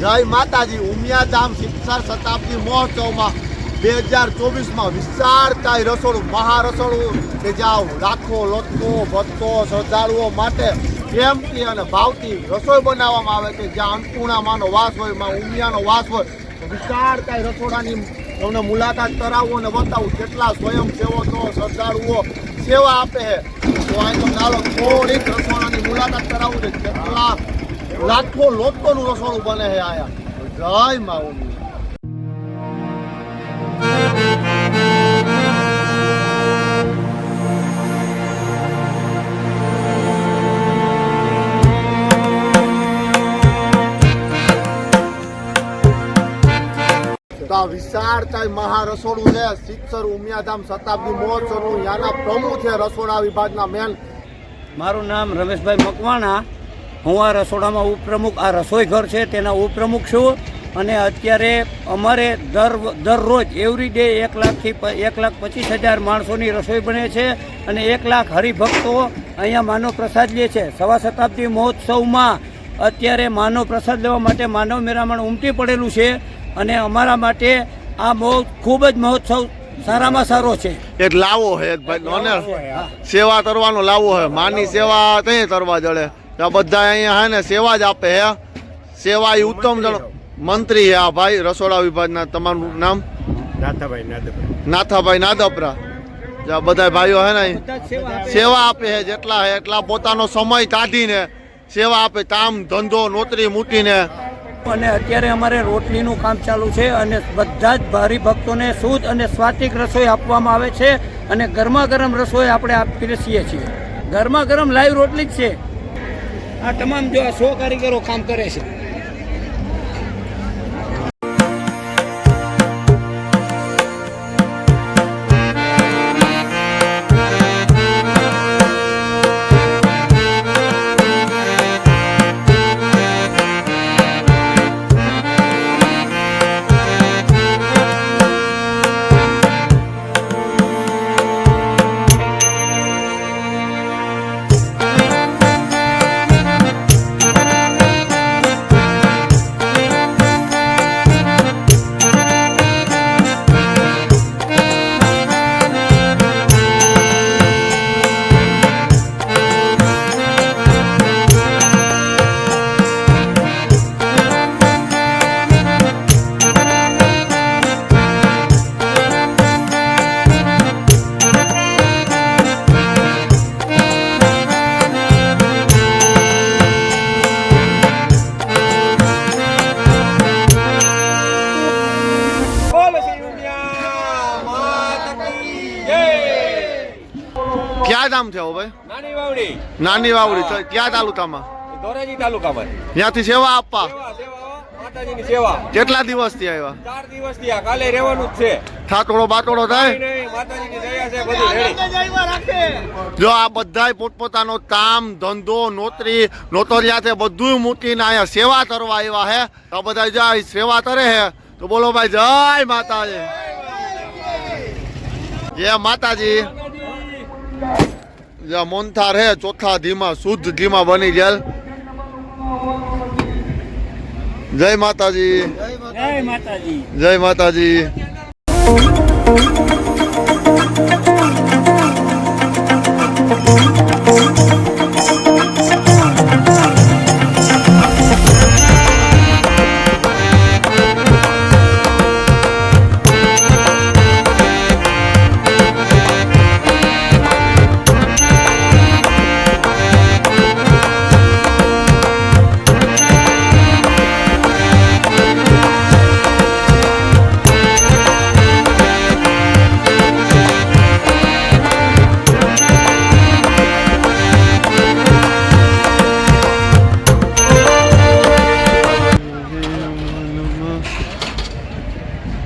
જય માતાજી। ઉમિયાધામ શિક્ષણ શતાબ્દી મહોત્સવમાં 2024માં વિશાળકાય રસોડું મહારસોડું કે જ્યાં લાખો લોકો ભક્તો શ્રદ્ધાળુઓ માટે પ્રેમથી અને ભાવથી રસોઈ બનાવવામાં આવે છે। જ્યાં અન્નપૂર્ણા માનો વાસ હોય, માં ઉમિયાનો વાસ હોય, વિશાળકાય રસોડાની તમને મુલાકાત કરાવું અને બતાવું કેટલા સ્વયંસેવકો શ્રદ્ધાળુઓ સેવા આપે છે। તો અહીં તમને ચાલો થોડીક રસોડાની મુલાકાત કરાવું છે। કેટલા લાખો લોકોનું રસોડું બને છે આયા। જય મા ઉમિયા। તો આ વિશાળકાય મહારસોડું છે શિક્ષર ઉમિયાધામ શતાબ્દી મહોત્સવનું। યાના પ્રમુખ છે રસોડા વિભાગના મેન। મારું નામ રમેશભાઈ મકવાણા। હું આ રસોડામાં ઉપપ્રમુખ, આ રસોઈ ઘર છે તેના ઉપપ્રમુખ છું। અને અત્યારે અમારે દરરોજ એવરીડે 1,25,000 માણસોની રસોઈ બને છે અને 1 લાખ હરિભક્તો અહીંયા માનવ પ્રસાદ લે છે। સવા શતાબ્દી મહોત્સવમાં અત્યારે માનવ પ્રસાદ લેવા માટે માનવ મેરામણ ઉમટી પડેલું છે અને અમારા માટે આ ખૂબ જ મહોત્સવ સારામાં સારો છે। એક લાવો છે ભાઈ, સેવા કરવાનો લાવો છે। માની સેવા કઈ કરવા જડે, બધા અહીંયા હે ને સેવા જ આપે છે। સેવા એ ઉત્તમ મંત્રી છે આ ભાઈ રસોડા વિભાગના। તમારું નામ? નાથાભાઈ નાદપરા। બધા ભાઈઓ હે ને સેવા આપે છે, જેટલા હે એટલા પોતાનો સમય કાઢીને સેવા આપે, કામ ધંધો નોકરી મૂકીને। અને અત્યારે અમારે રોટલીનું કામ ચાલુ છે અને બધા જ હરિભક્તોને શુદ્ધ અને સ્વાદિષ્ટ રસોઈ આપવામાં આવે છે અને ગરમા ગરમ રસોઈ આપણે પીરસીએ છીએ। ગરમા ગરમ લાઈવ રોટલી જ છે। આ તમામ જો 100 કારીગરો કામ કરે છે। ક્યાં ગામ છે ભાઈ? નાની વાવડી। નાની વાવડી તો ક્યાં તાલુકામાં? ધોરાજી તાલુકામાં। ત્યાંથી સેવા આપવા માતાજીની સેવા। કેટલા દિવસથી આવ્યા? 4 દિવસથી આ કાલે રહેવાનું જ છે। ઠાકોરો બાટોડો થાય? નહીં, માતાજીની દયા છે, બધું રેડી। જો આ બધાય પોતપોતાનો કામ ધંધો નોતરિયા છે બધું મૂકીને અહીંયા સેવા કરવા આવ્યા હે। તો બધા જાય સેવા કરે છે તો બોલો ભાઈ જય માતાજી। જય માતાજી। જ્યાં મોનથાર હે ચોથા ધીમા શુદ્ધ ધીમા બની ગયેલ। જય માતાજી। જય માતાજી। જય માતાજી।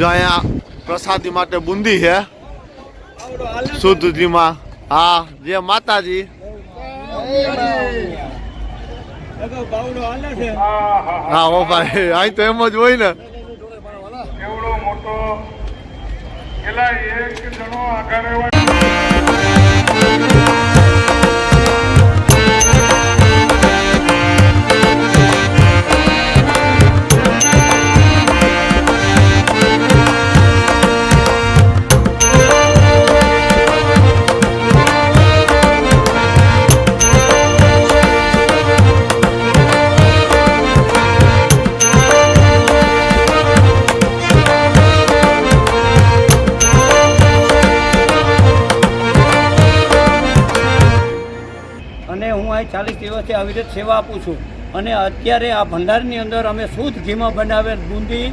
જો અહીંયા પ્રસાદી માટે બુંદી છે શુદ્ધ ધીમા। હા જય માતાજી। હા હો ભાઈ, અહીં તો એમ જ હોય ને। એવડો મોટો પેલા એક જણો આગળ 40 દિવસથી અવિરત સેવા આપું છું. અને અત્યારે આ ભંડારની અંદર અમે શુદ્ધ ઘીમાં બનાવેલ બુંદી,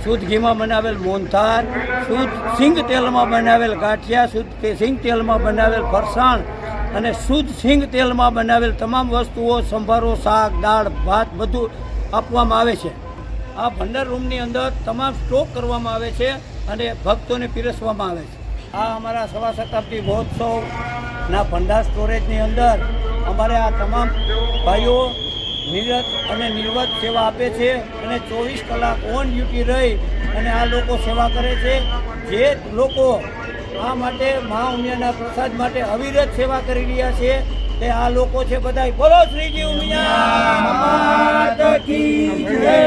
શુદ્ધ ઘીમાં બનાવેલ મોહનથાળ, શુદ્ધ સિંગ તેલમાં બનાવેલ ગાંઠિયા, શુદ્ધ સિંગ તેલમાં બનાવેલ ફરસાણ અને શુદ્ધ સિંગ તેલમાં બનાવેલ તમામ વસ્તુઓ, સંભારો, શાક, દાળ, ભાત બધું આપવામાં આવે છે. આ ભંડાર રૂમની અંદર તમામ સ્ટોક કરવામાં આવે છે અને ભક્તોને પીરસવામાં આવે છે. આ અમારા સવા શતાબ્દી મહોત્સવના ભંડાર સ્ટોરેજની અંદર અમારે આ તમામ ભાઈઓ નિરત અને નિર્વત સેવા આપે છે અને 24 કલાક ઓન ડ્યુટી રહી અને આ લોકો સેવા કરે છે. જે લોકો આ માટે મા ઉમિયાના પ્રસાદ માટે અવિરત સેવા કરી રહ્યા છે તે આ લોકો છે બધા. બોલો શ્રીજી ઉમિયા માત કી જય.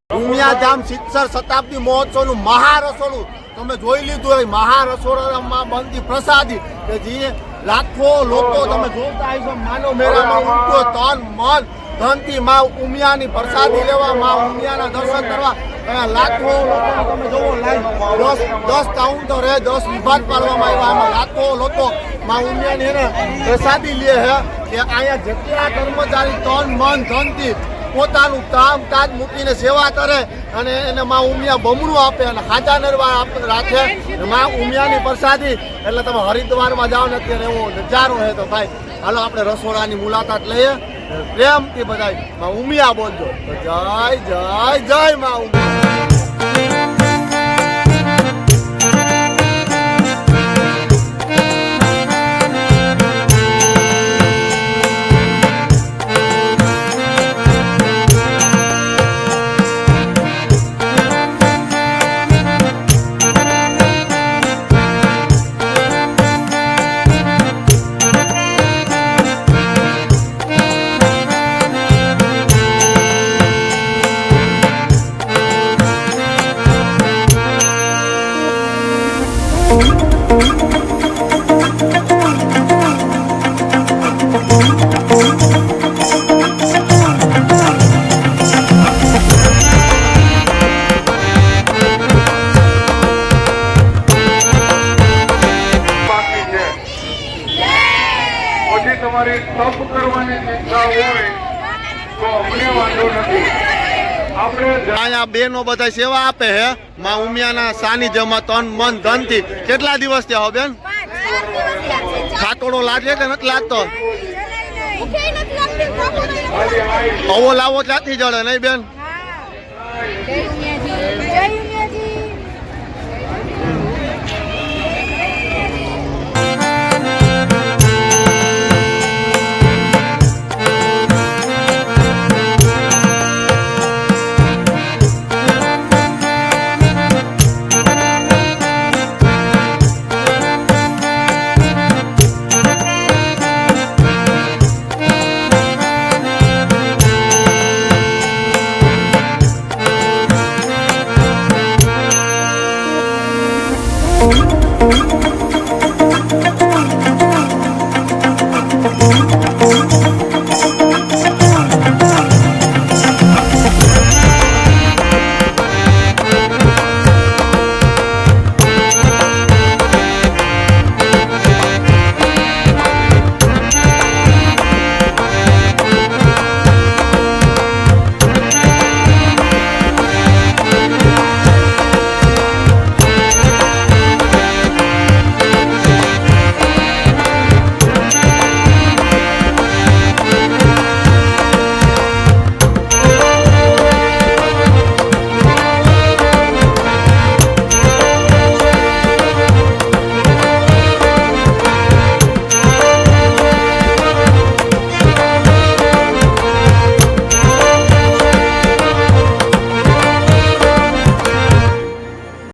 ઉમિયાધામ 70 શતાબ્દી મહોત્સવનું મહારસોડું તમે જોઈ લીધું હોય. મહારસોડામાં બનતી પ્રસાદી કે જે લાખો લોકો તમે જોતા હશો માનવ મેળામાં ઉમટો તન મન ધનથી મા ઉમિયાની પ્રસાદી લેવા, મા ઉમિયાના દર્શન કરવા લાખો લોકો તમે જોવો લાઈન 10 કાઉન્ટર હે, 10 વિભાગ પાડવામાં આવ્યા. આમાં લાખો લોકો મા ઉમિયાની એને પ્રસાદી લે હે કે અહીંયા જેટલા કર્મચારી તન મન ધનથી પોતાનું કામ કાજ મૂકીને સેવા કરે અને એને મા ઉમિયા બમણું આપે અને ખાજા નરવા રાખે. મા ઉમિયાની પ્રસાદી એટલે તમે હરિદ્વારમાં જાઓ ને અત્યારે એવો નજારો હે. તો ભાઈ હાલો આપણે રસોડાની મુલાકાત લઈએ, પ્રેમથી બધા મા ઉમિયા બોલજો. તો જય જય જય મા ઉમિયા. પછી તમારી તપ કરવાની ઈચ્છા હોય તો અમને વાંધો નથી. આપણે અહીંયા બેનો બધા સેવા આપે હે મા ઉમિયાના સાનિધ્યમાં તન મન ધનથી. કેટલા દિવસ થયા હો બેન? ખાતોડો લાગે કે નથી લાગતો? અવો લાવો ક્યાંથી જડે નહીં બેન?